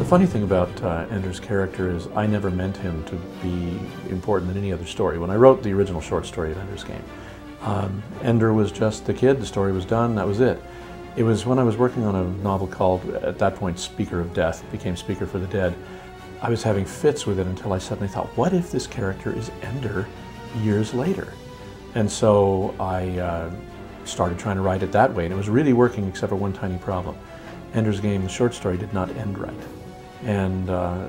funny thing about Ender's character is I never meant him to be important in any other story. When I wrote the original short story of Ender's Game, Ender was just the kid, the story was done, that was it. It was when I was working on a novel called, at that point, Speaker of Death, became Speaker for the Dead. I was having fits with it until I suddenly thought, what if this character is Ender years later? And so I started trying to write it that way, and it was really working except for one tiny problem. Ender's Game, the short story, did not end right. And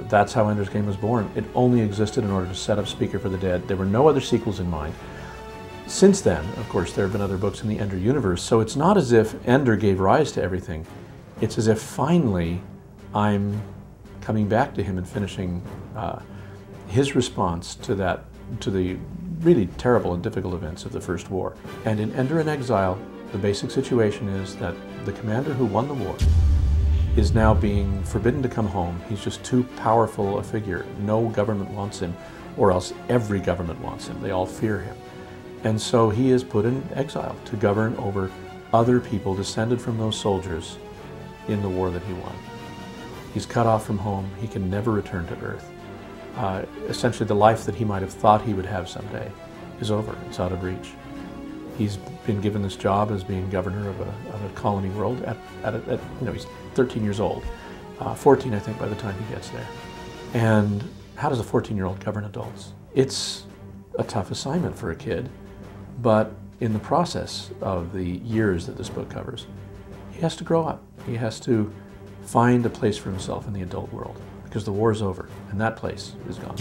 that's how Ender's Game was born. It only existed in order to set up Speaker for the Dead. There were no other sequels in mind. Since then, of course, there have been other books in the Ender universe, so it's not as if Ender gave rise to everything. It's as if finally I'm coming back to him and finishing his response to the really terrible and difficult events of the First War. And in Ender in Exile, the basic situation is that the commander who won the war is now being forbidden to come home. He's just too powerful a figure. No government wants him, or else every government wants him. They all fear him. And so he is put in exile to govern over other people descended from those soldiers in the war that he won. He's cut off from home. He can never return to Earth. Essentially, the life that he might have thought he would have someday is over. It's out of reach. He's been given this job as being governor of a colony world he's 13 years old. 14, I think, by the time he gets there. And how does a 14-year-old govern adults? It's a tough assignment for a kid, but in the process of the years that this book covers, he has to grow up. He has to find a place for himself in the adult world, because the war is over, and that place is gone.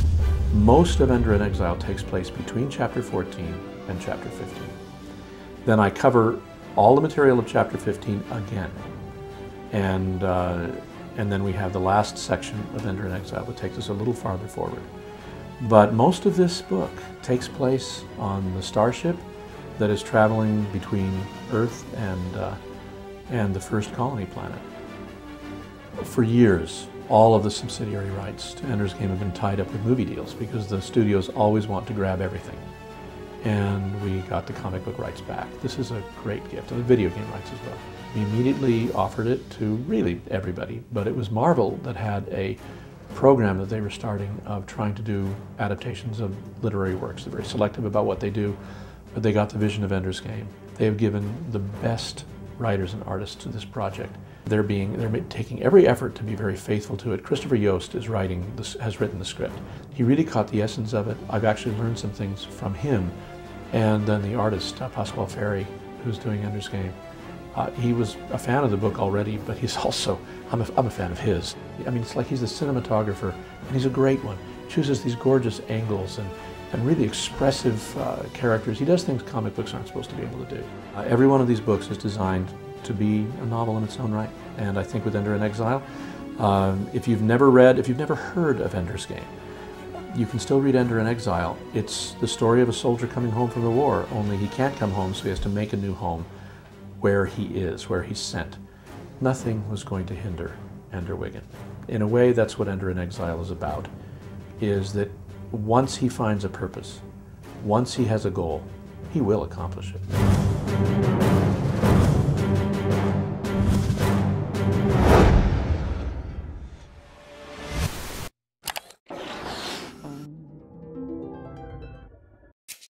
Most of Ender in Exile takes place between chapter 14 and chapter 15. Then I cover all the material of chapter 15 again. And then we have the last section of Ender in Exile that takes us a little farther forward. But most of this book takes place on the starship that is traveling between Earth and the first colony planet. For years, all of the subsidiary rights to Ender's Game have been tied up with movie deals because the studios always want to grab everything. And we got the comic book rights back. This is a great gift, and the video game rights as well. We immediately offered it to really everybody, but it was Marvel that had a program that they were starting of trying to do adaptations of literary works. They're very selective about what they do, but they got the vision of Ender's Game. They have given the best writers and artists to this project. They're taking every effort to be very faithful to it. Christopher Yost has written the script. He really caught the essence of it. I've actually learned some things from him. And then the artist, Pasquale Ferry, who's doing Ender's Game. He was a fan of the book already, but he's also, I'm a fan of his. I mean, it's like he's the cinematographer, and he's a great one. He chooses these gorgeous angles and really expressive characters. He does things comic books aren't supposed to be able to do. Every one of these books is designed to be a novel in its own right. And I think with Ender in Exile, if you've never heard of Ender's Game, you can still read Ender in Exile. It's the story of a soldier coming home from the war, only he can't come home, so he has to make a new home where he is, where he's sent. Nothing was going to hinder Ender Wiggin. In a way, that's what Ender in Exile is about, is that once he finds a purpose, once he has a goal, he will accomplish it.